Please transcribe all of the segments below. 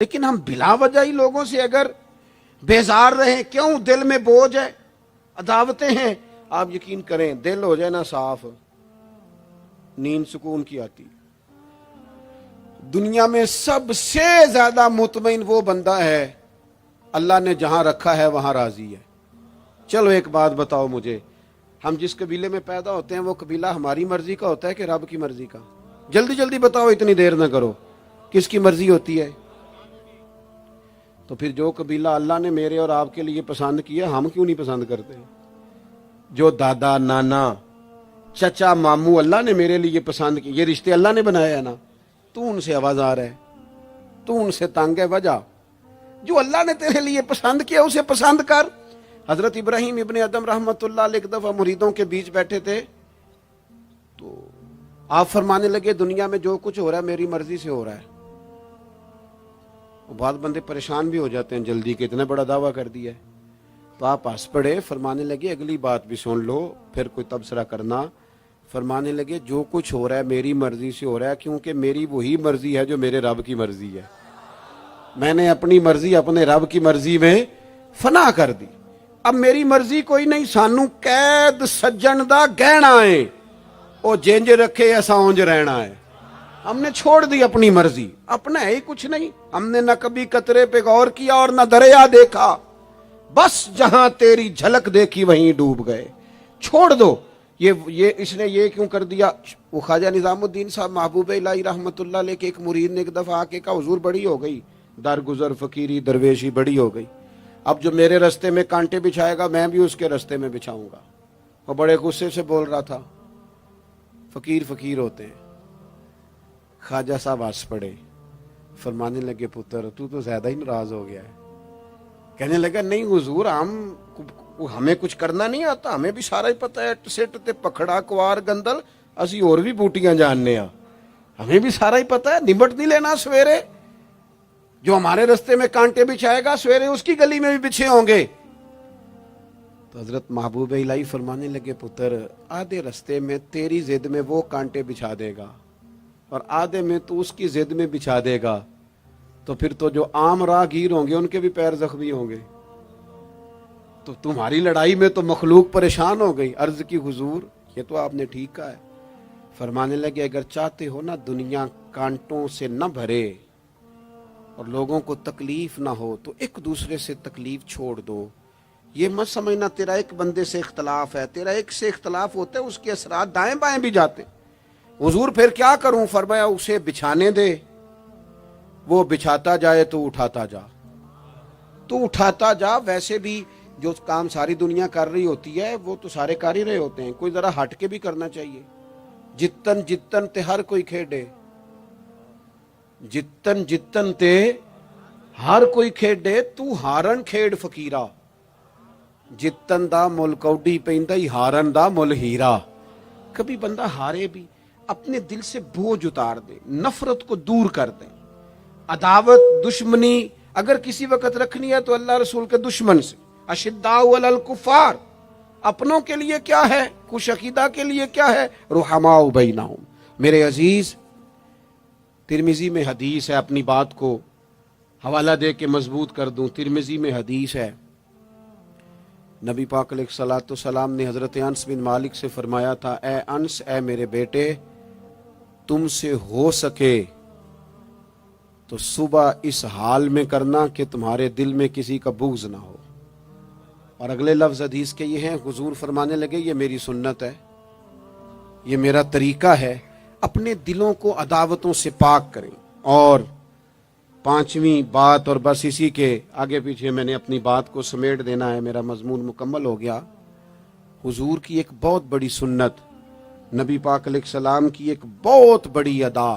لیکن ہم بلا وجہ ہی لوگوں سے اگر بیزار رہیں، کیوں؟ دل میں بوجھ ہے، عداوتیں ہیں، آپ یقین کریں دل ہو جائے نا صاف، نیند سکون کی آتی۔ دنیا میں سب سے زیادہ مطمئن وہ بندہ ہے اللہ نے جہاں رکھا ہے وہاں راضی ہے۔ چلو ایک بات بتاؤ مجھے، ہم جس قبیلے میں پیدا ہوتے ہیں وہ قبیلہ ہماری مرضی کا ہوتا ہے کہ رب کی مرضی کا؟ جلدی جلدی بتاؤ، اتنی دیر نہ کرو، کس کی مرضی ہوتی ہے؟ تو پھر جو قبیلہ اللہ نے میرے اور آپ کے لیے پسند کیا، ہم کیوں نہیں پسند کرتے؟ جو دادا نانا چچا ماموں اللہ نے میرے لیے پسند کی، یہ رشتے اللہ نے بنایا ہے نا، تو ان سے آوازار ہے، تو ان سے تنگ ہے۔ وجہ جو اللہ نے تیرے لیے پسند کیا اسے پسند کر۔ حضرت ابراہیم ابن ادم رحمت اللہ علیہ ایک دفعہ مریدوں کے بیچ بیٹھے تھے، تو آپ فرمانے لگے دنیا میں جو کچھ ہو رہا ہے میری مرضی سے ہو رہا ہے۔ بعض بندے پریشان بھی ہو جاتے ہیں جلدی کہ اتنا بڑا دعویٰ کر دیا ہے، تو آپ ہنس پڑے، فرمانے لگے اگلی بات بھی سن لو پھر کوئی تبصرہ کرنا۔ فرمانے لگے جو کچھ ہو رہا ہے میری مرضی سے ہو رہا ہے، کیونکہ میری وہی مرضی ہے جو میرے رب کی مرضی ہے۔ میں نے اپنی مرضی اپنے رب کی مرضی میں فنا کر دی۔ اب میری مرضی کوئی نہیں، سانو قید سجن دا گہنا ہے، او جینج رکھے ایسا اونج رہنا ہے۔ ہم نے چھوڑ دی اپنی مرضی، اپنا ہے ہی کچھ نہیں۔ ہم نے نہ کبھی قطرے پہ غور کیا اور نہ دریا دیکھا، بس جہاں تیری جھلک دیکھی وہیں ڈوب گئے۔ چھوڑ دو یہ اس نے یہ کیوں کر دیا؟ وہ خواجہ نظام الدین صاحب محبوب الہی رحمت اللہ علیہ کے ایک مرید نے ایک دفعہ آ کے کہا حضور بڑی ہو گئی درگزر فقیری درویشی بڑی ہو گئی، اب جو میرے رستے میں کانٹے بچھائے گا میں بھی اس کے رستے میں بچھاؤں گا۔ وہ بڑے غصے سے بول رہا تھا، فقیر فقیر ہوتے ہیں۔ خواجہ صاحب ہنس پڑے، فرمانے لگے پتر تو زیادہ ہی ناراض ہو گیا ہے۔ کہنے لگا نہیں حضور، ہمیں کچھ کرنا نہیں آتا، ہمیں بھی سارا ہی پتہ ہے، سٹ تے پکھڑا کوار گندل اسی اور بھی بوٹیاں جاننے ہاں، ہمیں بھی سارا ہی پتہ ہے، نمٹ نہیں لینا سویرے۔ جو ہمارے رستے میں کانٹے بچھائے گا سویرے اس کی گلی میں بھی بچھے ہوں گے۔ تو حضرت محبوب الہی فرمانے لگے پتر آدھے رستے میں تیری ضد میں وہ کانٹے بچھا دے گا اور آدھے میں تو اس کی ضد میں بچھا دے گا، تو پھر تو جو عام راہگیر ہوں گے ان کے بھی پیر زخمی ہوں گے۔ تو تمہاری لڑائی میں تو مخلوق پریشان ہو گئی۔ عرض کی حضور یہ تو آپ نے ٹھیک کہا ہے۔ فرمانے لگے اگر چاہتے ہو نا دنیا کانٹوں سے نہ بھرے اور لوگوں کو تکلیف نہ ہو تو ایک دوسرے سے تکلیف چھوڑ دو۔ یہ مت سمجھنا تیرا ایک بندے سے اختلاف ہے، تیرا ایک سے اختلاف ہوتا ہے اس کے اثرات دائیں بائیں بھی جاتے۔ حضور پھر کیا کروں؟ فرمایا اسے بچھانے دے، وہ بچھاتا جائے تو اٹھاتا جا، تو اٹھاتا جا۔ ویسے بھی جو کام ساری دنیا کر رہی ہوتی ہے وہ تو سارے کر ہی رہے ہوتے ہیں، کوئی ذرا ہٹ کے بھی کرنا چاہیے۔ جتن جتن تے ہر کوئی کھیڈے، جتن جتن تے ہر کوئی کھیڈے، تو ہارن کھیڈ فقیرا، جتن دا مل کوڈی پیندا ہی ہارن دا مل ہیرا۔ کبھی بندہ ہارے بھی اپنے دل سے بوجھ اتار دے، نفرت کو دور کر دے۔ عداوت دشمنی اگر کسی وقت رکھنی ہے تو اللہ رسول کے دشمن سے۔ اشداء علی الکفار، اپنوں کے لیے کیا ہے، خوش عقیدہ کے لیے کیا ہے، رحماء بینہم۔ میرے عزیز ترمذی میں حدیث ہے، اپنی بات کو حوالہ دے کے مضبوط کر دوں، ترمذی میں حدیث ہے، نبی پاک علیہ الصلوۃ والسلام نے حضرت انس بن مالک سے فرمایا تھا، اے انس، اے میرے بیٹے، تم سے ہو سکے تو صبح اس حال میں کرنا کہ تمہارے دل میں کسی کا بغض نہ ہو۔ اور اگلے لفظ حدیث کے یہ ہیں، حضور فرمانے لگے یہ میری سنت ہے، یہ میرا طریقہ ہے، اپنے دلوں کو عداوتوں سے پاک کریں۔ اور پانچویں بات، اور بس اسی کے آگے پیچھے میں نے اپنی بات کو سمیٹ دینا ہے، میرا مضمون مکمل ہو گیا۔ حضور کی ایک بہت بڑی سنت، نبی پاک علیہ السلام کی ایک بہت بڑی ادا،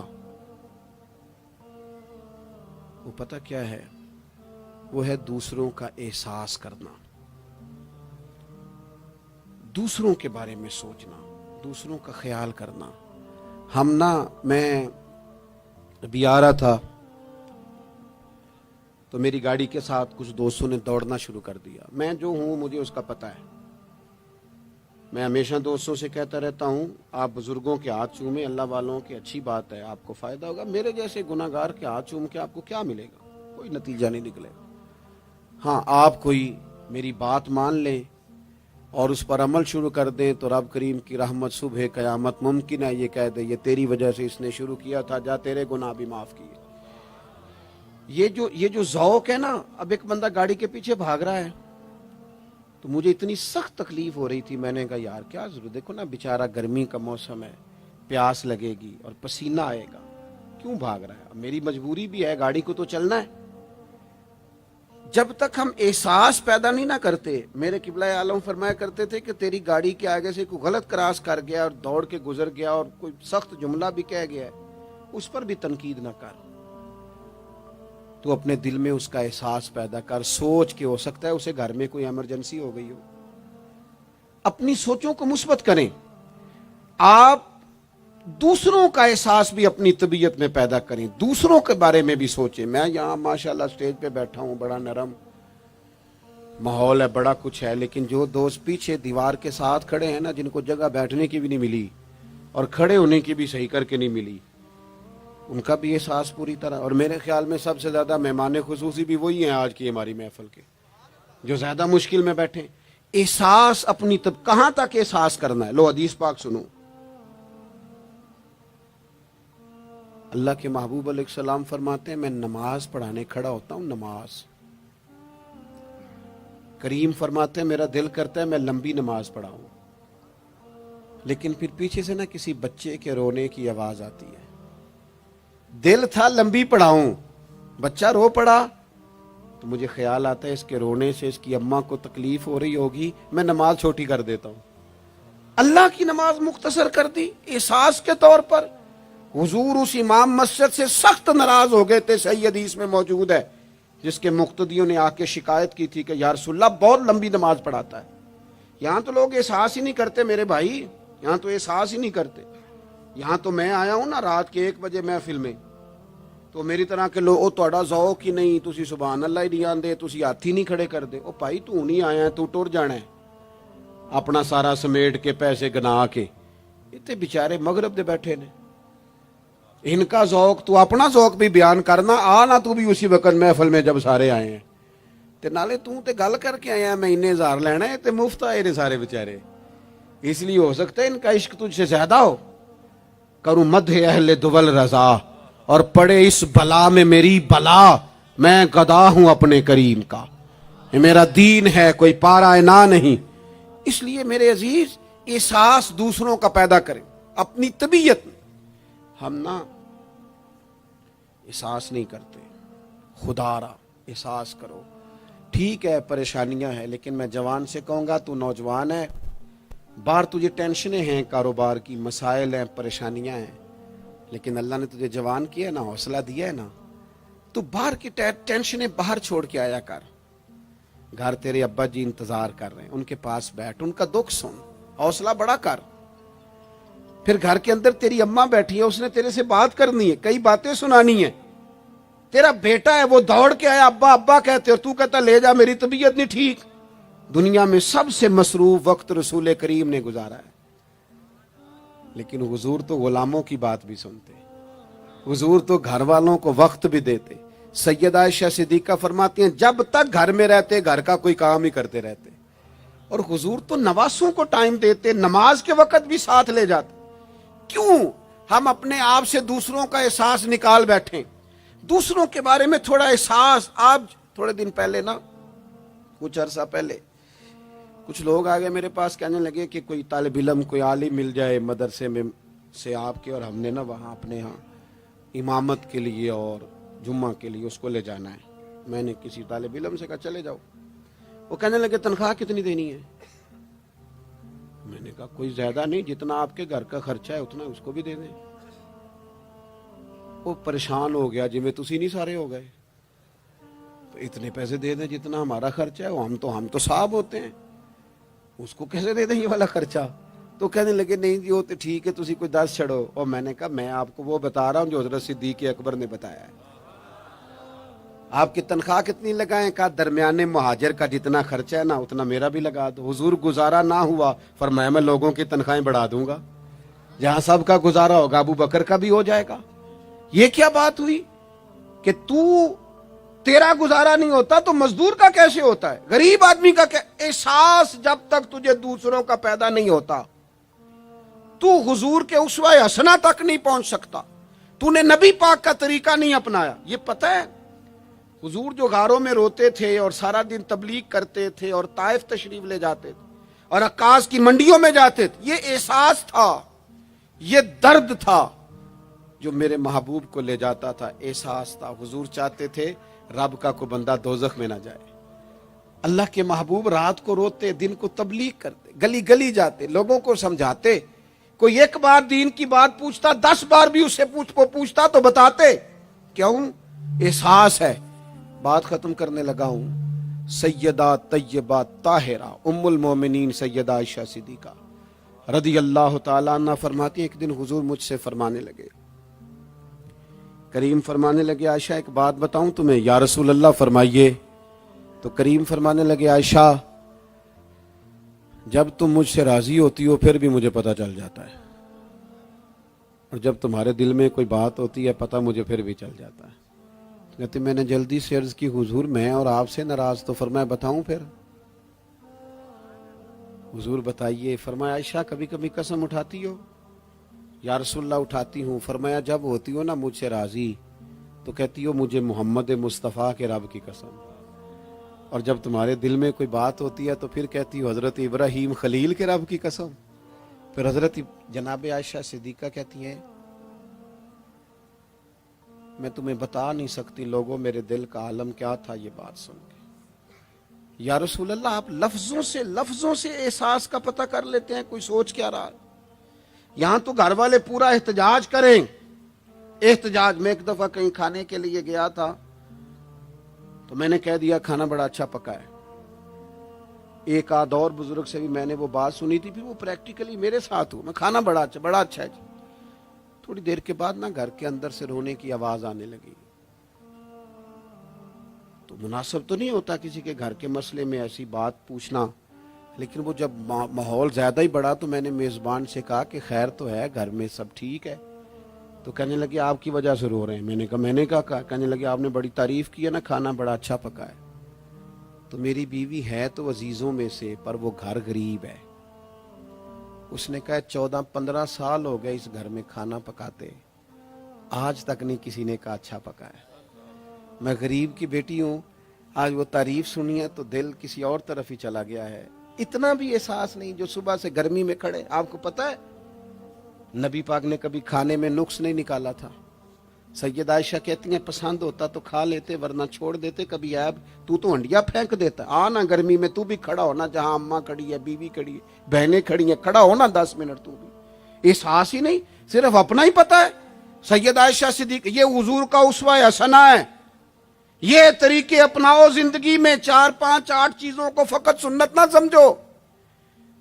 وہ پتہ کیا ہے؟ وہ ہے دوسروں کا احساس کرنا، دوسروں کے بارے میں سوچنا، دوسروں کا خیال کرنا۔ میں ابھی آ رہا تھا تو میری گاڑی کے ساتھ کچھ دوستوں نے دوڑنا شروع کر دیا۔ میں جو ہوں مجھے اس کا پتہ ہے، میں ہمیشہ دوستوں سے کہتا رہتا ہوں آپ بزرگوں کے ہاتھ چومیں، اللہ والوں کی اچھی بات ہے، آپ کو فائدہ ہوگا۔ میرے جیسے گناہگار کے ہاتھ چوم کے آپ کو کیا ملے گا؟ کوئی نتیجہ نہیں نکلے. ہاں آپ کوئی میری بات مان لیں اور اس پر عمل شروع کر دیں تو رب کریم کی رحمت صبح قیامت ممکن ہے یہ کہہ دے یہ تیری وجہ سے اس نے شروع کیا تھا، جا تیرے گناہ بھی معاف کیے. یہ جو ذوق ہے نا، اب ایک بندہ گاڑی کے پیچھے بھاگ رہا ہے تو مجھے اتنی سخت تکلیف ہو رہی تھی، میں نے کہا یار کیا ضرورت، دیکھو نا بیچارہ گرمی کا موسم ہے، پیاس لگے گی اور پسینہ آئے گا، کیوں بھاگ رہا ہے؟ اب میری مجبوری بھی ہے، گاڑی کو تو چلنا ہے. جب تک ہم احساس پیدا نہیں نہ کرتے، میرے قبلہ عالم فرمایا کرتے تھے کہ تیری گاڑی کے آگے سے کوئی غلط کراس کر گیا اور دوڑ کے گزر گیا اور کوئی سخت جملہ بھی کہہ گیا ہے، اس پر بھی تنقید نہ کر، تو اپنے دل میں اس کا احساس پیدا کر، سوچ کے ہو سکتا ہے اسے گھر میں کوئی ایمرجنسی ہو گئی ہو. اپنی سوچوں کو مثبت کریں. آپ دوسروں کا احساس بھی اپنی طبیعت میں پیدا کریں، دوسروں کے بارے میں بھی سوچیں. میں یہاں ماشاءاللہ سٹیج پہ بیٹھا ہوں، بڑا نرم ماحول ہے، بڑا کچھ ہے، لیکن جو دوست پیچھے دیوار کے ساتھ کھڑے ہیں نا، جن کو جگہ بیٹھنے کی بھی نہیں ملی اور کھڑے ہونے کی بھی صحیح کر کے نہیں ملی، ان کا بھی احساس پوری طرح. اور میرے خیال میں سب سے زیادہ مہمان خصوصی بھی وہی ہیں آج کی ہماری محفل کے، جو زیادہ مشکل میں بیٹھے. احساس اپنی کہاں تک احساس کرنا ہے؟ لو حدیث پاک سنو. اللہ کے محبوب علیہ السلام فرماتے ہیں میں نماز پڑھانے کھڑا ہوتا ہوں، نماز. کریم فرماتے ہیں میرا دل کرتا ہے میں لمبی نماز پڑھاؤں، لیکن پھر پیچھے سے نہ کسی بچے کے رونے کی آواز آتی ہے. دل تھا لمبی پڑھاؤں، بچہ رو پڑا تو مجھے خیال آتا ہے اس کے رونے سے اس کی اماں کو تکلیف ہو رہی ہوگی، میں نماز چھوٹی کر دیتا ہوں. اللہ کی نماز مختصر کر دی احساس کے طور پر. حضور اس امام مسجد سے سخت ناراض ہو گئے تھے، صحیح حدیث میں موجود ہے، جس کے مقتدیوں نے آ کے شکایت کی تھی کہ یا رسول اللہ بہت لمبی نماز پڑھاتا ہے. یہاں تو لوگ احساس ہی نہیں کرتے میرے بھائی، یہاں تو احساس ہی نہیں کرتے. یہاں تو میں آیا ہوں نا رات کے 1 بجے محفل میں، تو میری طرح کے لوگ تہاڈا ذوق ہی نہیں، تسی سبحان اللہ ہی نہیں آندے، تسی ہاتھ ہی نہیں کھڑے کر دے. او بھائی تو نہیں آیا ہے، تو ٹر جانا ہے اپنا سارا سمیٹ کے پیسے گنا کے. اتنے بیچارے مغرب دے بیٹھے نے، ان کا ذوق تو اپنا ذوق بھی بیان کرنا، آنا تو بھی اسی وقت محفل میں جب سارے آئے ہیں تے نالے تو تے گل کر کے آیا میں انے ہزار لینا ہے تے مفت آئے نے سارے بیچارے. اس لیے ہو سکتا ہے ان کا عشق تجھ سے زیادہ ہو. کروں مدح اہل دول رضا اور پڑے اس بلا میں میری بلا، میں گدا ہوں اپنے کریم کا، یہ میرا دین ہے کوئی پارا نہ نہیں. اس لیے میرے عزیز احساس دوسروں کا پیدا کریں اپنی طبیعت میں. ہم نا احساس نہیں کرتے، خدا را احساس کرو. ٹھیک ہے پریشانیاں ہیں، لیکن میں جوان سے کہوں گا تو نوجوان ہے، باہر تجھے ٹینشنیں ہیں، کاروبار کی مسائل ہیں، پریشانیاں ہیں، لیکن اللہ نے تجھے جوان کیا نا، حوصلہ دیا ہے نا، تو باہر کی ٹینشنیں باہر چھوڑ کے آیا کر. گھر تیرے ابا جی انتظار کر رہے ہیں، ان کے پاس بیٹھ، ان کا دکھ سن، حوصلہ بڑا کر. پھر گھر کے اندر تیری اماں بیٹھی ہے، اس نے تیرے سے بات کرنی ہے، کئی باتیں سنانی ہے. تیرا بیٹا ہے وہ دوڑ کے آیا ابا ابا کہتے، اور تو کہتا لے جا میری طبیعت نہیں ٹھیک. دنیا میں سب سے مصروف وقت رسول کریم نے گزارا ہے، لیکن حضور تو غلاموں کی بات بھی سنتے، حضور تو گھر والوں کو وقت بھی دیتے. سیدہ عائشہ صدیقہ فرماتی ہیں جب تک گھر میں رہتے گھر کا کوئی کام ہی کرتے رہتے. اور حضور تو نواسوں کو ٹائم دیتے، نماز کے وقت بھی ساتھ لے جاتے. کیوں ہم اپنے آپ سے دوسروں کا احساس نکال بیٹھیں، دوسروں کے بارے میں تھوڑا احساس. آپ تھوڑے دن پہلے نا، کچھ عرصہ پہلے کچھ لوگ آگے میرے پاس کہنے لگے کہ کوئی طالب علم کوئی عالم مل جائے مدرسے میں سے آپ کے، اور ہم نے نا وہاں اپنے ہاں امامت کے لیے اور جمعہ کے لیے اس کو لے جانا ہے. میں نے کسی طالب علم سے کہا چلے جاؤ. وہ کہنے لگے تنخواہ کتنی دینی ہے؟ میں نے کہا کوئی زیادہ نہیں، جتنا آپ کے گھر کا خرچہ ہے اتنا اس کو بھی دے دیں. وہ پریشان ہو گیا، جی میں تسی نہیں سارے ہو گئے، تو اتنے پیسے دے دیں جتنا ہمارا خرچہ ہے. ہم تو صاحب ہوتے ہیں، اس کو کیسے دے دیں یہ والا خرچہ؟ تو کہنے لگے نہیں جی وہ تو ٹھیک ہے، تسی کوئی 10 چھڑو. اور میں نے کہا میں آپ کو وہ بتا رہا ہوں جو حضرت صدیق اکبر نے بتایا ہے. آپ کی تنخواہ کتنی لگائیں؟ کہا درمیانے مہاجر کا جتنا خرچہ ہے نا اتنا میرا بھی لگا دو. حضور گزارا نہ ہوا، فرمایا میں لوگوں کی تنخواہیں بڑھا دوں گا، جہاں سب کا گزارا ہوگا ابو بکر کا بھی ہو جائے گا. یہ کیا بات ہوئی کہ تو تیرا گزارا نہیں ہوتا تو مزدور کا کیسے ہوتا ہے؟ غریب آدمی کا احساس جب تک تجھے دوسروں کا پیدا نہیں ہوتا تو حضور کے اسوہ حسنہ تک نہیں پہنچ سکتا. تو نے نبی پاک کا طریقہ نہیں اپنایا. یہ پتہ ہے حضور جو غاروں میں روتے تھے اور سارا دن تبلیغ کرتے تھے اور طائف تشریف لے جاتے تھے اور عکاظ کی منڈیوں میں جاتے تھے، یہ احساس تھا، یہ درد تھا جو میرے محبوب کو لے جاتا تھا. احساس تھا. حضور چاہتے تھے رب کا کوئی بندہ دوزخ میں نہ جائے. اللہ کے محبوب رات کو روتے، دن کو تبلیغ کرتے، گلی گلی جاتے، لوگوں کو سمجھاتے. کوئی ایک بار دین کی بات پوچھتا، 10 بار بھی اس سے پوچھتا تو بتاتے. کیوں؟ احساس ہے. بات ختم کرنے لگا ہوں. سیدہ طیبہ طاہرہ ام المومنین سیدہ عائشہ صدیقہ رضی اللہ تعالیٰ عنہ فرماتی ہیں ایک دن حضور مجھ سے فرمانے لگے، کریم فرمانے لگے عائشہ ایک بات بتاؤں تمہیں؟ یا رسول اللہ فرمائیے. تو کریم فرمانے لگے عائشہ جب تم مجھ سے راضی ہوتی ہو پھر بھی مجھے پتہ چل جاتا ہے، اور جب تمہارے دل میں کوئی بات ہوتی ہے پتہ مجھے پھر بھی چل جاتا ہے. کہتے میں نے جلدی سے عرض کی حضور میں اور آپ سے ناراض. تو فرمایا بتاؤں پھر؟ حضور بتائیے. فرمایا عائشہ کبھی کبھی قسم اٹھاتی ہو؟ یا رسول اللہ اٹھاتی ہوں. فرمایا جب ہوتی ہو نا مجھ سے راضی تو کہتی ہو مجھے محمد مصطفیٰ کے رب کی قسم، اور جب تمہارے دل میں کوئی بات ہوتی ہے تو پھر کہتی ہو حضرت ابراہیم خلیل کے رب کی قسم. پھر حضرت جناب عائشہ صدیقہ کہتی ہیں میں تمہیں بتا نہیں سکتی لوگوں میرے دل کا عالم کیا تھا یہ بات سن کے. یا رسول اللہ آپ لفظوں سے احساس کا پتہ کر لیتے ہیں کوئی سوچ کیا رہا. یہاں تو گھر والے پورا احتجاج کریں. احتجاج. میں ایک دفعہ کہیں کھانے کے لیے گیا تھا تو میں نے کہہ دیا کھانا بڑا اچھا پکا ہے. ایک آدھ اور بزرگ سے بھی میں نے وہ بات سنی تھی، پھر وہ پریکٹیکلی میرے ساتھ ہوں. میں کھانا بڑا اچھا ہے جی. تھوڑی دیر کے بعد نا گھر کے اندر سے رونے کی آواز آنے لگی. تو مناسب تو نہیں ہوتا کسی کے گھر کے مسئلے میں ایسی بات پوچھنا، لیکن وہ جب ماحول زیادہ ہی بڑا تو میں نے میزبان سے کہا کہ خیر تو ہے گھر میں سب ٹھیک ہے؟ تو کہنے لگے آپ کی وجہ سے رو رہے ہیں. میں نے کہا. کہنے لگے آپ نے بڑی تعریف کی ہے نا کھانا بڑا اچھا پکا ہے. تو میری بیوی ہے تو عزیزوں میں سے پر وہ گھر غریب ہے. اس نے کہا 14-15 سال ہو گئے اس گھر میں کھانا پکاتے، آج تک نہیں کسی نے کہا اچھا پکا ہے. میں غریب کی بیٹی ہوں، آج وہ تعریف سنی ہے تو دل کسی اور طرف ہی چلا گیا ہے. اتنا بھی احساس نہیں جو صبح سے گرمی میں کھڑے. آپ کو پتہ ہے نبی پاک نے کبھی کھانے میں نقص نہیں نکالا تھا. سیدہ عائشہ کہتی ہیں پسند ہوتا تو کھا لیتے ورنہ چھوڑ دیتے. کبھی عیب تو ہنڈیا پھینک دیتا. آنا گرمی میں تو بھی کھڑا ہونا، جہاں اماں کھڑی ہے، بیوی کھڑی ہے، بہنیں کھڑی ہیں، کھڑا ہونا 10 منٹ. تو بھی احساس ہی نہیں، صرف اپنا ہی پتہ ہے. سیدہ عائشہ صدیقہ یہ حضور کا اسوہ حسنہ ہے. یہ طریقے اپناؤ زندگی میں. 4 5 8 چیزوں کو فقط سنت نہ سمجھو.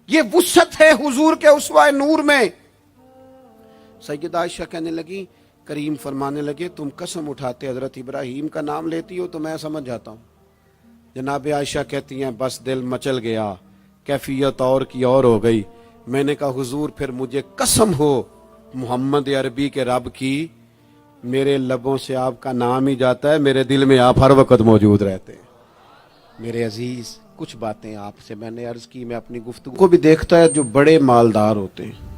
یہ وسعت ہے حضور کے اسوہ نور میں. سیدہ عائشہ کہنے لگی، کریم فرمانے لگے تم قسم اٹھاتے حضرت ابراہیم کا نام لیتی ہو تو میں سمجھ جاتا ہوں. جناب عائشہ کہتی ہیں بس دل مچل گیا، کیفیت اور کی اور ہو گئی. میں نے کہا حضور پھر مجھے قسم ہو محمد عربی کے رب کی، میرے لبوں سے آپ کا نام ہی جاتا ہے، میرے دل میں آپ ہر وقت موجود رہتے ہیں. میرے عزیز کچھ باتیں آپ سے میں نے عرض کی. میں اپنی گفتگو کو بھی دیکھتا ہے جو بڑے مالدار ہوتے ہیں،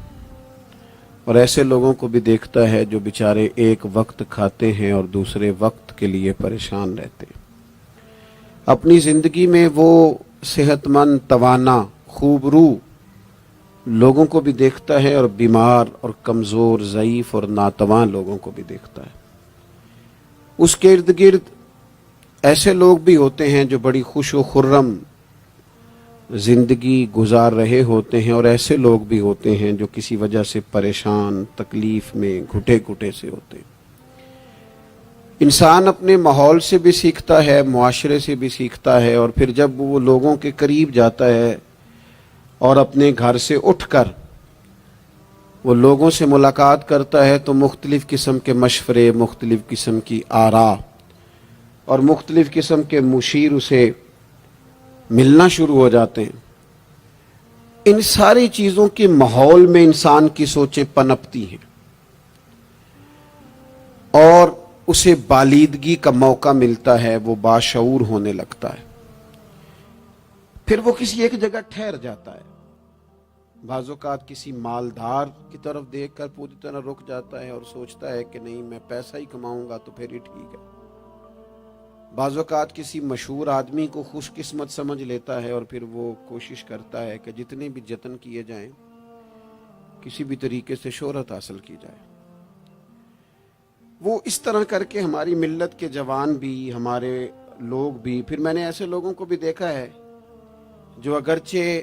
اور ایسے لوگوں کو بھی دیکھتا ہے جو بیچارے ایک وقت کھاتے ہیں اور دوسرے وقت کے لیے پریشان رہتے ہیں. اپنی زندگی میں وہ صحت مند، توانا، خوبرو لوگوں کو بھی دیکھتا ہے اور بیمار اور کمزور، ضعیف اور ناتواں لوگوں کو بھی دیکھتا ہے. اس کے ارد گرد ایسے لوگ بھی ہوتے ہیں جو بڑی خوش و خرم زندگی گزار رہے ہوتے ہیں، اور ایسے لوگ بھی ہوتے ہیں جو کسی وجہ سے پریشان، تکلیف میں گھٹے گھٹے سے ہوتے ہیں. انسان اپنے ماحول سے بھی سیکھتا ہے، معاشرے سے بھی سیکھتا ہے، اور پھر جب وہ لوگوں کے قریب جاتا ہے اور اپنے گھر سے اٹھ کر وہ لوگوں سے ملاقات کرتا ہے تو مختلف قسم کے مشورے، مختلف قسم کی آراء اور مختلف قسم کے مشیر اسے ملنا شروع ہو جاتے ہیں. ان ساری چیزوں کے ماحول میں انسان کی سوچیں پنپتی ہیں، اور اسے بالیدگی کا موقع ملتا ہے، وہ باشعور ہونے لگتا ہے، پھر وہ کسی ایک جگہ ٹھہر جاتا ہے۔ بعض اوقات کسی مالدار کی طرف دیکھ کر پوری طرح رک جاتا ہے اور سوچتا ہے کہ نہیں، میں پیسہ ہی کماؤں گا تو پھر ہی ٹھیک ہے۔ بعض اوقات کسی مشہور آدمی کو خوش قسمت سمجھ لیتا ہے اور پھر وہ کوشش کرتا ہے کہ جتنے بھی جتن کیے جائیں کسی بھی طریقے سے شہرت حاصل کی جائے۔ وہ اس طرح کر کے ہماری ملت کے جوان بھی، ہمارے لوگ بھی، پھر میں نے ایسے لوگوں کو بھی دیکھا ہے جو اگرچہ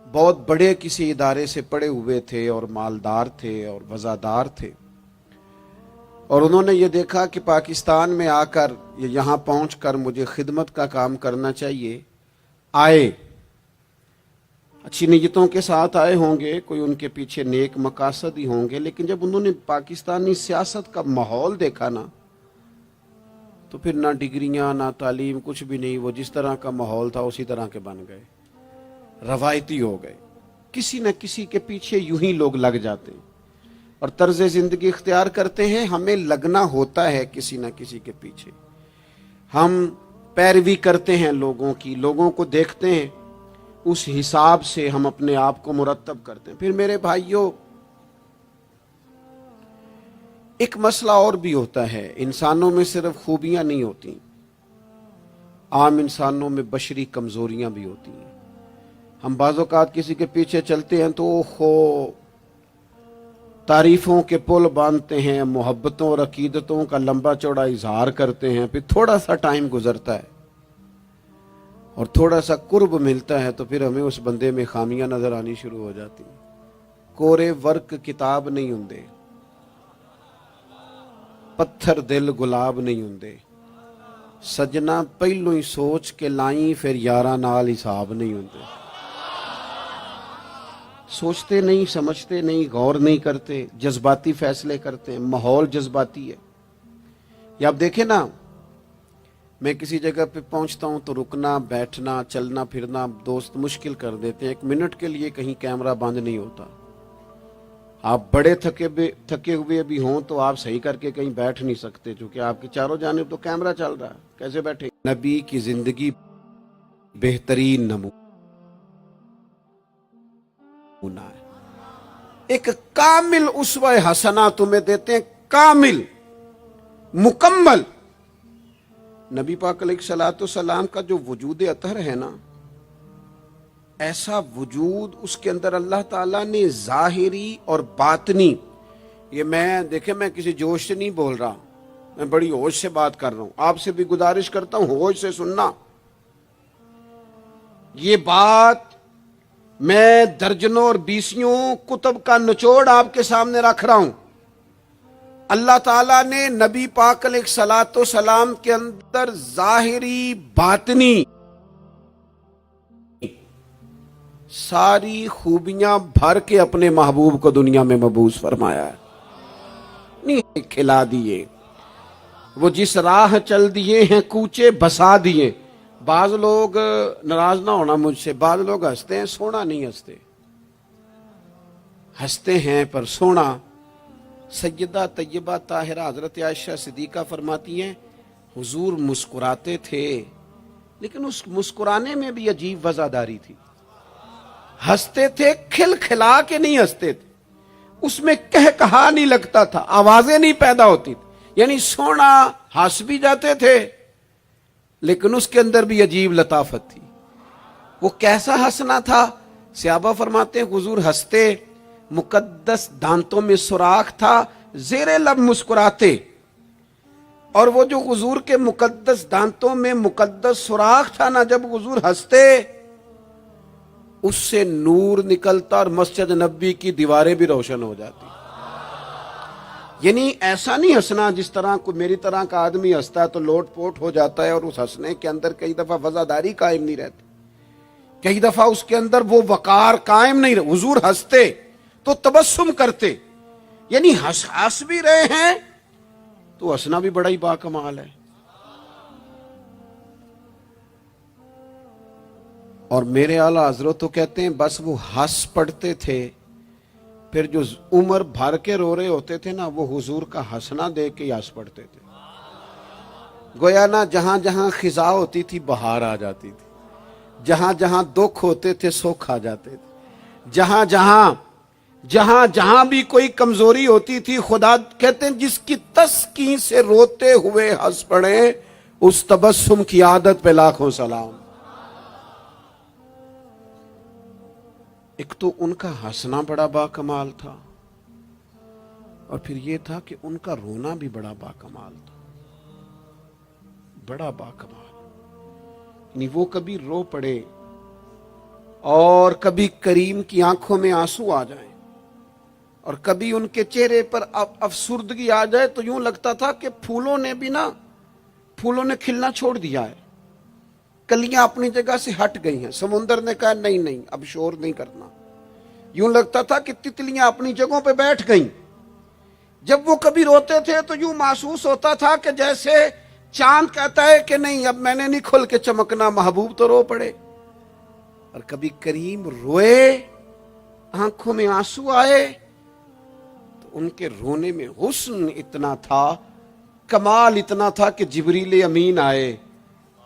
بہت بڑے کسی ادارے سے پڑھے ہوئے تھے اور مالدار تھے اور وزادار تھے، اور انہوں نے یہ دیکھا کہ پاکستان میں آ کر، یہاں پہنچ کر مجھے خدمت کا کام کرنا چاہیے، آئے، اچھی نیتوں کے ساتھ آئے ہوں گے، کوئی ان کے پیچھے نیک مقاصد ہی ہوں گے، لیکن جب انہوں نے پاکستانی سیاست کا ماحول دیکھا نا، تو پھر نہ ڈگریاں نہ تعلیم کچھ بھی نہیں، وہ جس طرح کا ماحول تھا اسی طرح کے بن گئے، روایتی ہو گئے۔ کسی نہ کسی کے پیچھے یوں ہی لوگ لگ جاتے ہیں اور طرز زندگی اختیار کرتے ہیں۔ ہمیں لگنا ہوتا ہے کسی نہ کسی کے پیچھے، ہم پیروی کرتے ہیں لوگوں کی، لوگوں کو دیکھتے ہیں، اس حساب سے ہم اپنے آپ کو مرتب کرتے ہیں۔ پھر میرے بھائیوں، ایک مسئلہ اور بھی ہوتا ہے، انسانوں میں صرف خوبیاں نہیں ہوتی، عام انسانوں میں بشری کمزوریاں بھی ہوتی ہیں۔ ہم بعض اوقات کسی کے پیچھے چلتے ہیں تو تعریفوں کے پل باندھتے ہیں، محبتوں اور عقیدتوں کا لمبا چوڑا اظہار کرتے ہیں، پھر تھوڑا سا ٹائم گزرتا ہے اور تھوڑا سا قرب ملتا ہے تو پھر ہمیں اس بندے میں خامیاں نظر آنی شروع ہو جاتی ہیں۔ کورے ورک کتاب نہیں ہوندے، پتھر دل گلاب نہیں ہوندے، سجنا پہلو ہی سوچ کے لائیں پھر یاراں نال حساب نہیں ہوندے۔ سوچتے نہیں، سمجھتے نہیں، غور نہیں کرتے، جذباتی فیصلے کرتے ہیں، ماحول جذباتی ہے۔ یا آپ دیکھیں نا، میں کسی جگہ پہ پہنچتا ہوں تو رکنا، بیٹھنا، چلنا پھرنا دوست مشکل کر دیتے ہیں، 1 منٹ کے لیے کہیں کیمرہ بند نہیں ہوتا۔ آپ بڑے تھکے ہوئے بھی ہوں تو آپ صحیح کر کے کہیں بیٹھ نہیں سکتے، چونکہ آپ کی چاروں جانب تو کیمرہ چل رہا ہے، کیسے بیٹھیں؟ نبی کی زندگی بہترین نمونہ ہے۔ ایک کامل اسوہ حسنہ تمہیں دیتے ہیں، کامل، مکمل۔ نبی پاک علیہ الصلوۃ والسلام کا جو وجود اطہر ہے نا، ایسا وجود اس کے اندر اللہ تعالیٰ نے ظاہری اور باطنی، یہ دیکھیں میں کسی جوش سے نہیں بول رہا، میں بڑی ہوش سے بات کر رہا ہوں، آپ سے بھی گزارش کرتا ہوں ہوش سے سننا۔ یہ بات میں درجنوں اور بیسیوں کتب کا نچوڑ آپ کے سامنے رکھ رہا ہوں۔ اللہ تعالیٰ نے نبی پاک علیہ الصلوۃ والسلام کے اندر ظاہری باطنی ساری خوبیاں بھر کے اپنے محبوب کو دنیا میں مبعوث فرمایا ہے، نہیں کھلا دیے، وہ جس راہ چل دیے ہیں کوچے بسا دیے۔ بعض لوگ ناراض نہ ہونا مجھ سے، بعض لوگ ہنستے ہیں، سونا نہیں ہنستے، ہنستے ہیں پر سونا۔ سیدہ طیبہ طاہرہ حضرت عائشہ صدیقہ فرماتی ہیں حضور مسکراتے تھے لیکن اس مسکرانے میں بھی عجیب وزاداری تھی، ہنستے تھے کھل کھلا کے نہیں ہنستے تھے، اس میں کہا نہیں لگتا تھا، آوازیں نہیں پیدا ہوتی تھی، یعنی سونا ہنس بھی جاتے تھے لیکن اس کے اندر بھی عجیب لطافت تھی۔ وہ کیسا ہنسنا تھا؟ صحابہ فرماتے ہیں حضور ہنستے، مقدس دانتوں میں سوراخ تھا، زیر لب مسکراتے، اور وہ جو حضور کے مقدس دانتوں میں مقدس سوراخ تھا نا، جب حضور ہنستے اس سے نور نکلتا اور مسجد نبی کی دیواریں بھی روشن ہو جاتی۔ یعنی ایسا نہیں ہنسنا جس طرح کوئی میری طرح کا آدمی ہنستا ہے تو لوٹ پوٹ ہو جاتا ہے اور اس ہنسنے کے اندر کئی دفعہ وزاداری قائم نہیں رہتی، کئی دفعہ اس کے اندر وہ وقار قائم نہیں رہتا۔ حضور ہنستے تو تبسم کرتے، یعنی ہنس بھی رہے ہیں تو ہنسنا بھی بڑا ہی باکمال ہے۔ اور میرے اعلیٰ حضرت تو کہتے ہیں بس وہ ہنس پڑتے تھے پھر جو عمر بھر کے رو رہے ہوتے تھے نا وہ حضور کا ہنسنا دیکھ کے ہنس پڑتے تھے. گویا نا جہاں جہاں خزاں ہوتی تھی بہار آ جاتی تھی, جہاں جہاں دکھ ہوتے تھے سکھ آ جاتے تھے, جہاں جہاں بھی کوئی کمزوری ہوتی تھی خدا کہتے ہیں جس کی تسکین سے روتے ہوئے ہنس پڑے اس تبسم کی عادت پہ لاکھوں سلام. ایک تو ان کا ہنسنا بڑا با کمال تھا, اور پھر یہ تھا کہ ان کا رونا بھی بڑا با کمال تھا, بڑا با کمال. یعنی وہ کبھی رو پڑے اور کبھی کریم کی آنکھوں میں آنسو آ جائیں, اور کبھی ان کے چہرے پر افسردگی آ جائے تو یوں لگتا تھا کہ پھولوں نے کھلنا چھوڑ دیا ہے, کلیاں اپنی جگہ سے ہٹ گئی ہیں. سمندر نے کہا نہیں اب شور نہیں کرنا. یوں لگتا تھا کہ تتلیاں اپنی جگہوں پہ بیٹھ گئیں. جب وہ کبھی روتے تھے تو یوں محسوس ہوتا تھا کہ جیسے چاند کہتا ہے کہ نہیں اب میں نے نہیں کھل کے چمکنا, محبوب تو رو پڑے. اور کبھی کریم روئے, آنکھوں میں آنسو آئے تو ان کے رونے میں حسن اتنا تھا, کمال اتنا تھا کہ جبریل امین آئے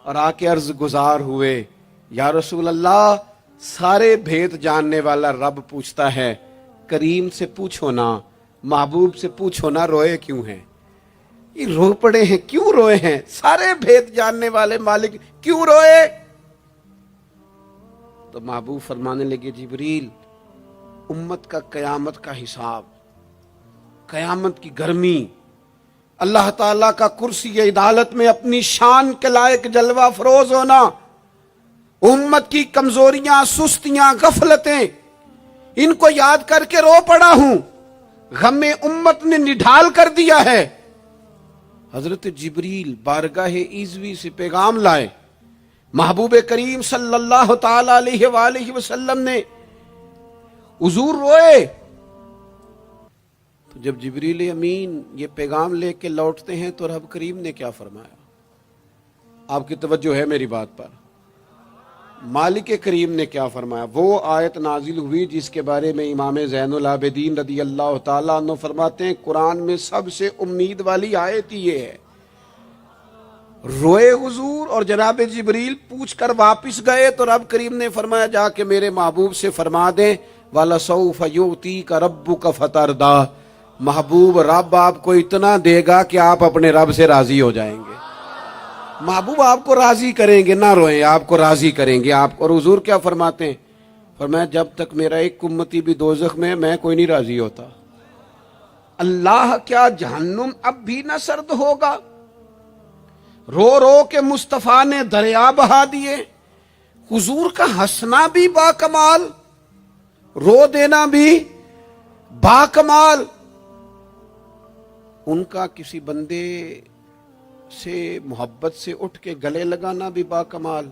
اور آ کے عرض گزار ہوئے, یا رسول اللہ سارے بھید جاننے والا رب پوچھتا ہے کریم سے پوچھو نا, محبوب سے پوچھو نا روئے کیوں ہیں, یہ رو پڑے ہیں کیوں روئے ہیں, سارے بھید جاننے والے مالک کیوں روئے. تو محبوب فرمانے لگے جبریل امت کا قیامت کا حساب, قیامت کی گرمی, اللہ تعالیٰ کا کرسی عدالت میں اپنی شان کے لائق جلوہ فروز ہونا, امت کی کمزوریاں سستیاں غفلتیں ان کو یاد کر کے رو پڑا ہوں, غم امت نے نڈھال کر دیا ہے. حضرت جبریل بارگاہ ایزوی سے پیغام لائے, محبوب کریم صلی اللہ تعالی علیہ وآلہ وسلم نے حضور روئے. تو جب جبریل امین یہ پیغام لے کے لوٹتے ہیں تو رب کریم نے کیا فرمایا؟ آپ کی توجہ ہے میری بات پر؟ مالک کریم نے کیا فرمایا؟ وہ آیت نازل ہوئی جس کے بارے میں امام زین العابدین رضی اللہ تعالیٰ عنہ فرماتے ہیں قرآن میں سب سے امید والی آیت یہ ہے. روئے حضور اور جناب جبریل پوچھ کر واپس گئے تو رب کریم نے فرمایا جا کے میرے محبوب سے فرما دیں وَلَسَوْفَ يُؤْتِيكَ رَبُّكَ فَتَرْضَىٰ, محبوب رب آپ کو اتنا دے گا کہ آپ اپنے رب سے راضی ہو جائیں گے. محبوب آپ کو راضی کریں گے, نہ روئیں, آپ کو راضی کریں گے آپ. اور حضور کیا فرماتے ہیں؟ فرمایا جب تک میرا ایک امتی بھی دوزخ میں کوئی نہیں راضی ہوتا. اللہ کیا جہنم اب بھی نہ سرد ہوگا؟ رو رو کے مصطفیٰ نے دریا بہا دیے. حضور کا ہنسنا بھی با کمال, رو دینا بھی با کمال. ان کا کسی بندے سے محبت سے اٹھ کے گلے لگانا بھی با کمال.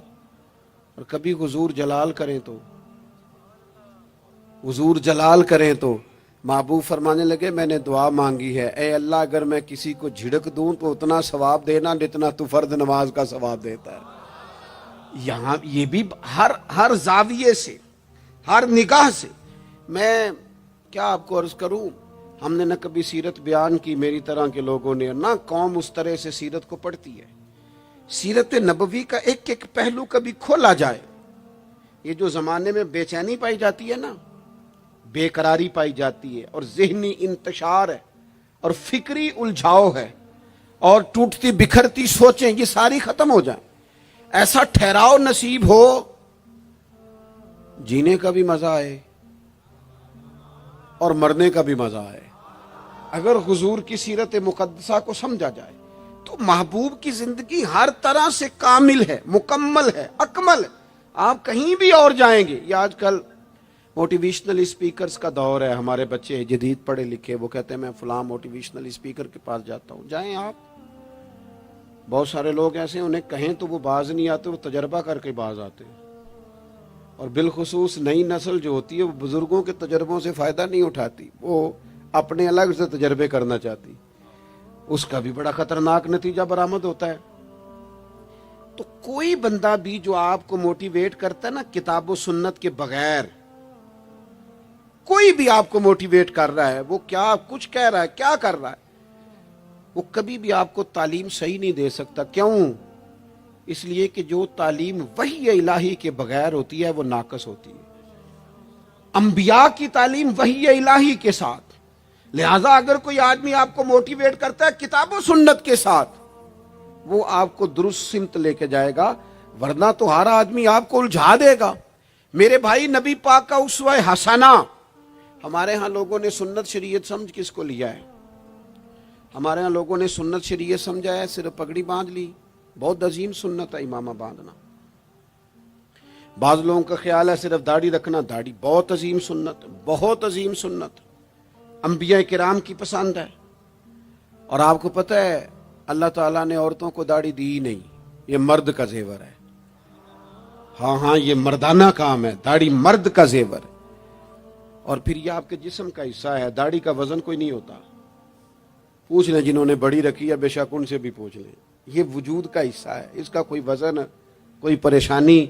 اور کبھی حضور جلال کریں تو محبوب فرمانے لگے میں نے دعا مانگی ہے, اے اللہ اگر میں کسی کو جھڑک دوں تو اتنا ثواب دینا جتنا تو فرض نماز کا ثواب دیتا ہے. یہاں یہ بھی ہر زاویے سے, ہر نگاہ سے. میں کیا آپ کو عرض کروں, ہم نے نہ کبھی سیرت بیان کی میری طرح کے لوگوں نے, نہ قوم اس طرح سے سیرت کو پڑھتی ہے. سیرت نبوی کا ایک ایک پہلو کبھی کھولا جائے. یہ جو زمانے میں بے چینی پائی جاتی ہے نا, بے قراری پائی جاتی ہے, اور ذہنی انتشار ہے, اور فکری الجھاؤ ہے, اور ٹوٹتی بکھرتی سوچیں, یہ ساری ختم ہو جائیں. ایسا ٹھہراؤ نصیب ہو, جینے کا بھی مزہ آئے اور مرنے کا بھی مزہ آئے. اگر حضور کی سیرت مقدسہ کو سمجھا جائے تو محبوب کی زندگی ہر طرح سے کامل ہے, مکمل ہے, اکمل ہے. آپ کہیں بھی اور جائیں گے. یہ آج کل موٹیویشنل اسپیکرز کا دور ہے. ہمارے بچے جدید پڑھے لکھے, وہ کہتے ہیں میں فلاں موٹیویشنل اسپیکر کے پاس جاتا ہوں. جائیں آپ. بہت سارے لوگ ایسے ہیں انہیں کہیں تو وہ باز نہیں آتے, وہ تجربہ کر کے باز آتے ہیں. اور بالخصوص نئی نسل جو ہوتی ہے وہ بزرگوں کے تجربوں سے فائدہ نہیں اٹھاتی, وہ اپنے الگ سے تجربے کرنا چاہتی. اس کا بھی بڑا خطرناک نتیجہ برآمد ہوتا ہے. تو کوئی بندہ بھی جو آپ کو موٹیویٹ کرتا ہے نا کتاب و سنت کے بغیر, کوئی بھی آپ کو موٹیویٹ کر رہا ہے، وہ کیا کچھ کہہ رہا ہے، کیا کر رہا ہے، وہ کبھی بھی آپ کو تعلیم صحیح نہیں دے سکتا۔ کیوں؟ اس لیے کہ جو تعلیم وحی الہی کے بغیر ہوتی ہے وہ ناقص ہوتی ہے۔ انبیاء کی تعلیم وحی الہی کے ساتھ، لہذا اگر کوئی آدمی آپ کو موٹیویٹ کرتا ہے کتاب و سنت کے ساتھ، وہ آپ کو درست سمت لے کے جائے گا، ورنہ تو ہر آدمی آپ کو الجھا دے گا۔ میرے بھائی، نبی پاک کا اسوہ حسنہ، ہمارے ہاں لوگوں نے سنت شریعت سمجھ کس کو لیا ہے؟ ہمارے ہاں لوگوں نے سنت شریعت سمجھا ہے صرف پگڑی باندھ لی، بہت عظیم سنت ہے امامہ باندھنا۔ بعض لوگوں کا خیال ہے صرف داڑھی رکھنا، داڑھی بہت عظیم سنت، بہت عظیم سنت، انبیاء کرام کی پسند ہے۔ اور آپ کو پتہ ہے اللہ تعالیٰ نے عورتوں کو داڑھی دی ہی نہیں، یہ مرد کا زیور ہے۔ ہاں یہ مردانہ کام ہے، داڑھی مرد کا زیور ہے۔ اور پھر یہ آپ کے جسم کا حصہ ہے، داڑھی کا وزن کوئی نہیں ہوتا۔ پوچھ لیں جنہوں نے بڑی رکھی ہے، بے شک ان سے بھی پوچھ لیں، یہ وجود کا حصہ ہے، اس کا کوئی وزن، کوئی پریشانی۔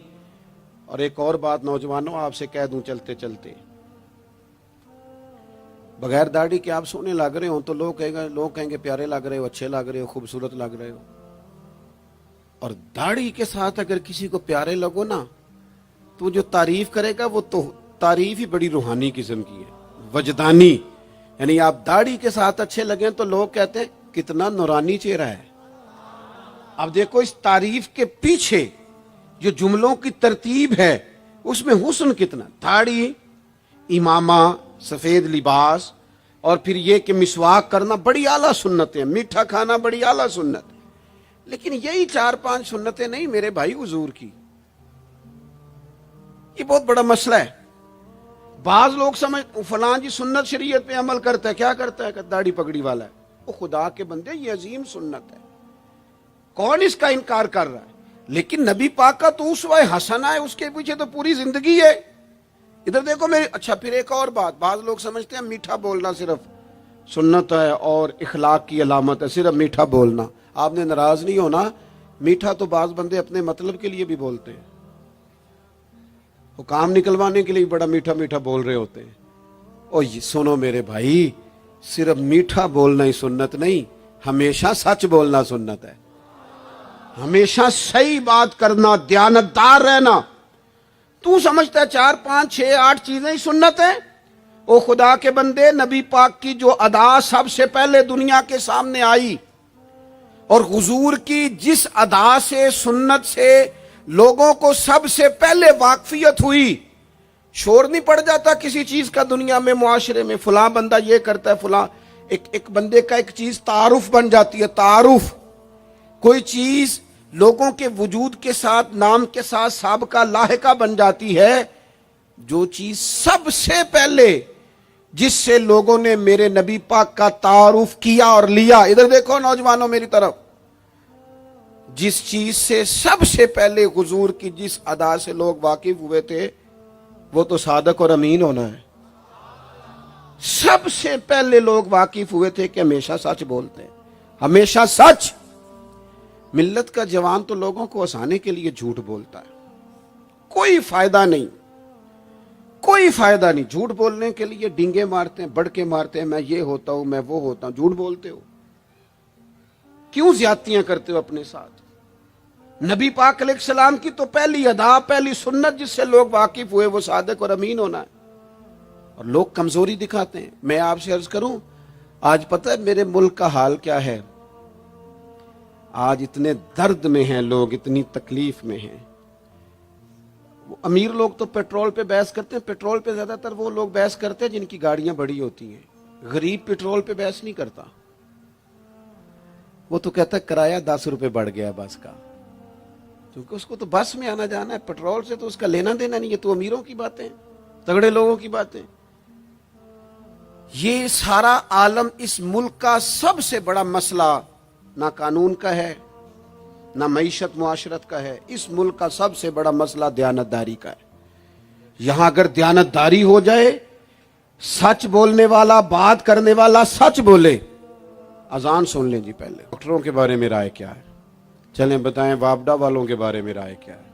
اور ایک اور بات نوجوانوں آپ سے کہہ دوں چلتے چلتے، بغیر داڑھی کے آپ سونے لگ رہے ہوں تو لوگ کہیں گے پیارے لگ رہے ہو، اچھے لگ رہے ہو، خوبصورت لگ رہے ہو۔ اور داڑھی کے ساتھ اگر کسی کو پیارے لگو نا تو جو تعریف کرے گا وہ تو تعریف ہی بڑی روحانی قسم کی ہے، وجدانی۔ یعنی آپ داڑھی کے ساتھ اچھے لگیں تو لوگ کہتے ہیں کتنا نورانی چہرہ ہے۔ اب دیکھو اس تعریف کے پیچھے جو جملوں کی ترتیب ہے اس میں حسن کتنا، داڑھی، امامہ، سفید لباس، اور پھر یہ کہ مسواک کرنا بڑی اعلیٰ سنت ہے، میٹھا کھانا بڑی اعلیٰ سنت ہے۔ لیکن یہی 4-5 سنتیں نہیں میرے بھائی حضور کی، یہ بہت بڑا مسئلہ ہے۔ بعض لوگ سمجھ فلاں جی سنت شریعت پہ عمل کرتا ہے، کیا کرتا ہے کہ داڑھی پگڑی والا ہے، وہ خدا کے بندے یہ عظیم سنت ہے، کون اس کا انکار کر رہا ہے؟ لیکن نبی پاک کا تو اسوہ حسنہ ہے، اس کے پیچھے تو پوری زندگی ہے۔ ادھر دیکھو میرے، اچھا پھر ایک اور بات، بعض لوگ سمجھتے ہیں میٹھا بولنا صرف سنت ہے اور اخلاق کی علامت ہے، صرف میٹھا بولنا۔ آپ نے ناراض نہیں ہونا، میٹھا تو بعض بندے اپنے مطلب کے لیے بھی بولتے ہیں، وہ کام نکلوانے کے لیے بڑا میٹھا میٹھا بول رہے ہوتے ہیں۔ اور سنو میرے بھائی، صرف میٹھا بولنا ہی سنت نہیں، ہمیشہ سچ بولنا سنت ہے، ہمیشہ صحیح بات کرنا، دیانتدار رہنا۔ تو سمجھتا ہے 4 5 6 8 چیزیں ہی سنت ہیں؟ او خدا کے بندے، نبی پاک کی جو ادا سب سے پہلے دنیا کے سامنے آئی اور حضور کی جس ادا سے، سنت سے لوگوں کو سب سے پہلے واقفیت ہوئی، شور نہیں پڑ جاتا کسی چیز کا دنیا میں، معاشرے میں فلاں بندہ یہ کرتا ہے، فلاں ایک بندے کا ایک چیز تعارف بن جاتی ہے۔ تعارف، کوئی چیز لوگوں کے وجود کے ساتھ، نام کے ساتھ سابقہ لاحقہ بن جاتی ہے۔ جو چیز سب سے پہلے جس سے لوگوں نے میرے نبی پاک کا تعارف کیا اور لیا، ادھر دیکھو نوجوانوں میری طرف، جس چیز سے سب سے پہلے حضور کی جس ادا سے لوگ واقف ہوئے تھے وہ تو صادق اور امین ہونا ہے۔ سب سے پہلے لوگ واقف ہوئے تھے کہ ہمیشہ سچ بولتے ہیں، ہمیشہ سچ۔ ملت کا جوان تو لوگوں کو ہنسانے کے لیے جھوٹ بولتا ہے، کوئی فائدہ نہیں، کوئی فائدہ نہیں۔ جھوٹ بولنے کے لیے ڈینگے مارتے ہیں، بڑھ کے مارتے ہیں، میں یہ ہوتا ہوں، میں وہ ہوتا ہوں۔ جھوٹ بولتے ہو، کیوں زیادتیاں کرتے ہو اپنے ساتھ؟ نبی پاک علیہ السلام کی تو پہلی ادا، پہلی سنت جس سے لوگ واقف ہوئے وہ صادق اور امین ہونا ہے، اور لوگ کمزوری دکھاتے ہیں۔ میں آپ سے عرض کروں، آج پتہ ہے میرے ملک کا حال کیا ہے؟ آج اتنے درد میں ہیں لوگ، اتنی تکلیف میں ہیں۔ امیر لوگ تو پیٹرول پہ بحث کرتے ہیں، پیٹرول پہ زیادہ تر وہ لوگ بحث کرتے ہیں جن کی گاڑیاں بڑی ہوتی ہیں۔ غریب پیٹرول پہ بحث نہیں کرتا، وہ تو کہتا ہے کرایہ 10 روپے بڑھ گیا بس کا، کیونکہ اس کو تو بس میں آنا جانا ہے، پیٹرول سے تو اس کا لینا دینا نہیں۔ یہ تو امیروں کی باتیں، تگڑے لوگوں کی باتیں۔ یہ سارا عالم، اس ملک کا سب سے بڑا مسئلہ نہ قانون کا ہے، نہ معیشت معاشرت کا ہے، اس ملک کا سب سے بڑا مسئلہ دیانتداری کا ہے۔ یہاں اگر دیانتداری ہو جائے، سچ بولنے والا، بات کرنے والا سچ بولے۔ اذان سن لیں جی پہلے، ڈاکٹروں کے بارے میں رائے کیا ہے؟ چلیں بتائیں وابڈا والوں کے بارے میں رائے کیا ہے؟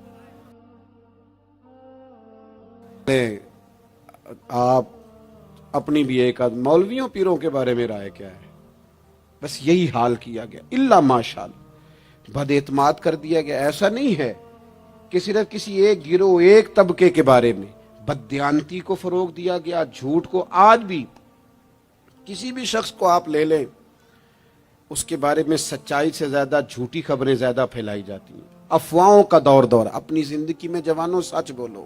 آپ اپنی بھی ایک آدھ مولویوں پیروں کے بارے میں رائے کیا ہے؟ بس یہی حال کیا گیا، الا ماشاءاللہ بد اعتماد کر دیا گیا۔ ایسا نہیں ہے کہ صرف کسی ایک گروہ ایک طبقے کے بارے میں بددیانتی کو فروغ دیا گیا، جھوٹ کو۔ آج بھی کسی بھی شخص کو آپ لے لیں، اس کے بارے میں سچائی سے زیادہ جھوٹی خبریں زیادہ پھیلائی جاتی ہیں، افواہوں کا دور۔ اپنی زندگی میں جوانوں سچ بولو،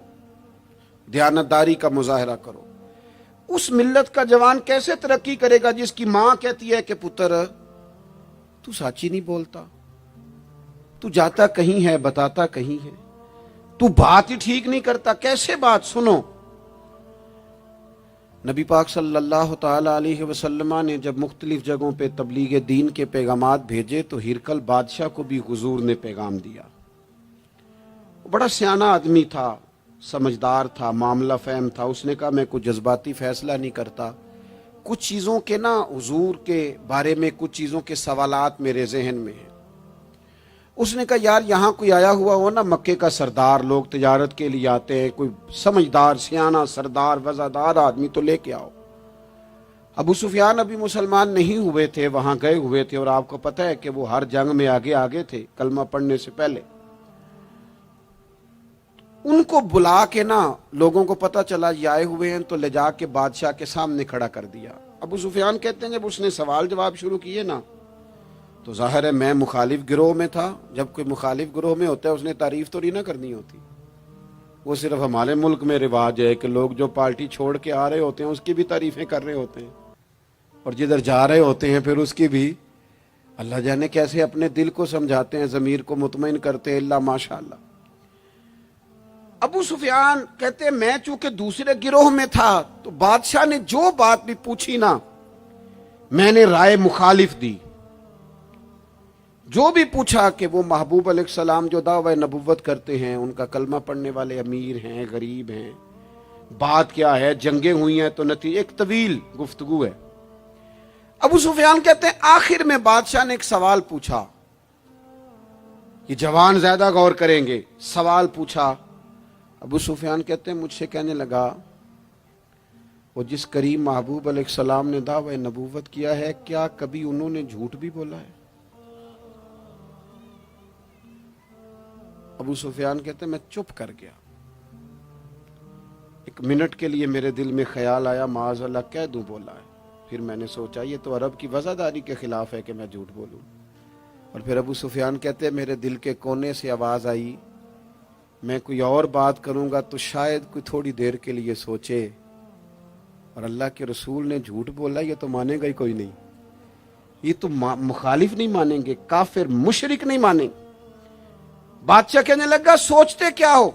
دیانتداری کا مظاہرہ کرو۔ اس ملت کا جوان کیسے ترقی کرے گا جس کی ماں کہتی ہے کہ پتر تو سچ ہی نہیں بولتا، تو جاتا کہیں ہے بتاتا کہیں ہے، تو بات ہی ٹھیک نہیں کرتا، کیسے بات سنو۔ نبی پاک صلی اللہ تعالی علیہ وسلم نے جب مختلف جگہوں پہ تبلیغ دین کے پیغامات بھیجے تو ہرقل بادشاہ کو بھی حضور نے پیغام دیا۔ بڑا سیانہ آدمی تھا، سمجھدار تھا، معاملہ فہم تھا۔ اس نے کہا میں کوئی جذباتی فیصلہ نہیں کرتا، کچھ چیزوں کے حضور کے بارے میں کچھ چیزوں کے سوالات میرے ذہن میں ہیں۔ اس نے کہا یار یہاں کوئی آیا ہوا ہو نا، مکے کا سردار، لوگ تجارت کے لیے آتے ہیں، کوئی سمجھدار سیانہ سردار وزادار آدمی تو لے کے آؤ۔ ابو سفیان ابھی مسلمان نہیں ہوئے تھے، وہاں گئے ہوئے تھے، اور آپ کو پتہ ہے کہ وہ ہر جنگ میں آگے تھے کلمہ پڑھنے سے پہلے۔ ان کو بلا کے لوگوں کو پتہ چلا یہ آئے ہوئے ہیں، تو لے جا کے بادشاہ کے سامنے کھڑا کر دیا۔ ابو سفیان کہتے ہیں جب اس نے سوال جواب شروع کیے تو ظاہر ہے میں مخالف گروہ میں تھا۔ جب کوئی مخالف گروہ میں ہوتا ہے اس نے تعریف تو نہیں نہ کرنی ہوتی۔ وہ صرف ہمارے ملک میں رواج ہے کہ لوگ جو پارٹی چھوڑ کے آ رہے ہوتے ہیں اس کی بھی تعریفیں کر رہے ہوتے ہیں، اور جدھر جا رہے ہوتے ہیں پھر اس کی بھی۔ اللہ جانے کیسے اپنے دل کو سمجھاتے ہیں، ضمیر کو مطمئن کرتے ہیں، اللہ ماشاءاللہ۔ ابو سفیان کہتے ہیں میں چونکہ دوسرے گروہ میں تھا تو بادشاہ نے جو بات بھی پوچھی میں نے رائے مخالف دی۔ جو بھی پوچھا کہ وہ محبوب علیہ السلام جو دعوی نبوت کرتے ہیں، ان کا کلمہ پڑھنے والے امیر ہیں، غریب ہیں، بات کیا ہے، جنگیں ہوئی ہیں تو نتیجہ، ایک طویل گفتگو ہے۔ ابو سفیان کہتے ہیں آخر میں بادشاہ نے ایک سوال پوچھا، یہ جوان زیادہ غور کریں گے، سوال پوچھا۔ ابو سفیان کہتے ہیں مجھ سے کہنے لگا وہ جس کریم محبوب علیہ السلام نے دعوی نبوت کیا ہے، کیا کبھی انہوں نے جھوٹ بھی بولا ہے؟ ابو سفیان کہتے ہیں میں چپ کر گیا۔ ایک منٹ کے لیے میرے دل میں خیال آیا معاذ اللہ کہہ دوں بولا ہے، پھر میں نے سوچا یہ تو عرب کی وزاداری کے خلاف ہے کہ میں جھوٹ بولوں۔ اور پھر ابو سفیان کہتے ہیں میرے دل کے کونے سے آواز آئی میں کوئی اور بات کروں گا تو شاید کوئی تھوڑی دیر کے لیے سوچے، اور اللہ کے رسول نے جھوٹ بولا یہ تو مانے گا ہی کوئی نہیں، یہ تو مخالف نہیں مانیں گے، کافر مشرک نہیں مانیں گے۔ بادشاہ کہنے لگا سوچتے کیا ہو،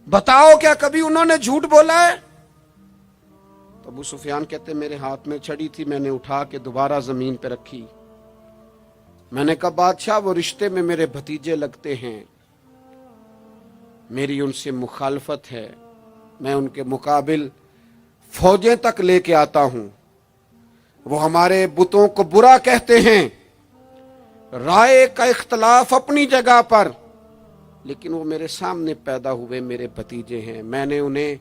بتاؤ کیا کبھی انہوں نے جھوٹ بولا ہے؟ تو ابو سفیان کہتے میرے ہاتھ میں چھڑی تھی، میں نے اٹھا کے دوبارہ زمین پہ رکھی۔ میں نے کہا بادشاہ وہ رشتے میں میرے بھتیجے لگتے ہیں، میری ان سے مخالفت ہے، میں ان کے مقابل فوجیں تک لے کے آتا ہوں، وہ ہمارے بتوں کو برا کہتے ہیں، رائے کا اختلاف اپنی جگہ پر، لیکن وہ میرے سامنے پیدا ہوئے میرے بھتیجے ہیں، میں نے انہیں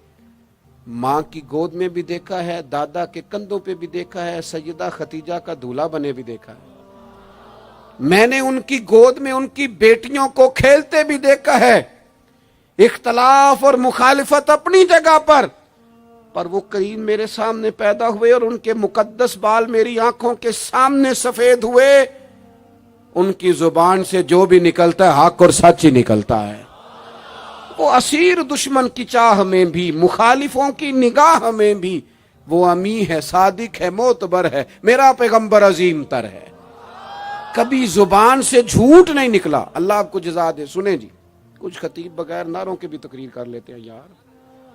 ماں کی گود میں بھی دیکھا ہے، دادا کے کندھوں پہ بھی دیکھا ہے، سیدہ خدیجہ کا دولہا بنے بھی دیکھا ہے، میں نے ان کی گود میں ان کی بیٹیوں کو کھیلتے بھی دیکھا ہے۔ اختلاف اور مخالفت اپنی جگہ پر وہ کریم میرے سامنے پیدا ہوئے اور ان کے مقدس بال میری آنکھوں کے سامنے سفید ہوئے، ان کی زبان سے جو بھی نکلتا ہے حق اور سچ ہی نکلتا ہے۔ وہ اسیر دشمن کی چاہ میں بھی، مخالفوں کی نگاہ میں بھی وہ امی ہے، صادق ہے، معتبر ہے، میرا پیغمبر عظیم تر ہے، کبھی زبان سے جھوٹ نہیں نکلا۔ اللہ آپ کو جزا دے۔ سنیں جی، کچھ خطیب بغیر نعروں کے بھی تقریر کر لیتے ہیں یار،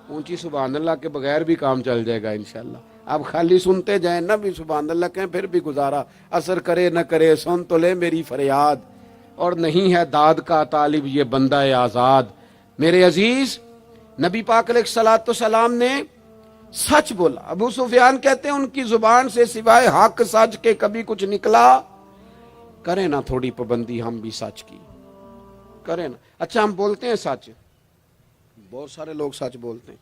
اونچی سبحان اللہ کے بغیر بھی کام چل جائے گا انشاءاللہ۔ آپ خالی سنتے جائیں نہ بھی سبحان اللہ کہیں پھر بھی گزارا، اثر کرے نہ کرے سن تو لے میری فریاد، اور نہیں ہے داد کا طالب یہ بندہ آزاد۔ میرے عزیز نبی پاک علیہ الصلوۃ والسلام نے سچ بولا۔ ابو سفیان کہتے ہیں ان کی زبان سے سوائے حق سچ کے کبھی کچھ نکلا؟ کریں نا تھوڑی پابندی ہم بھی سچ کی، کریں نا۔ اچھا ہم بولتے ہیں سچ، بہت سارے لوگ سچ بولتے ہیں،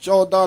14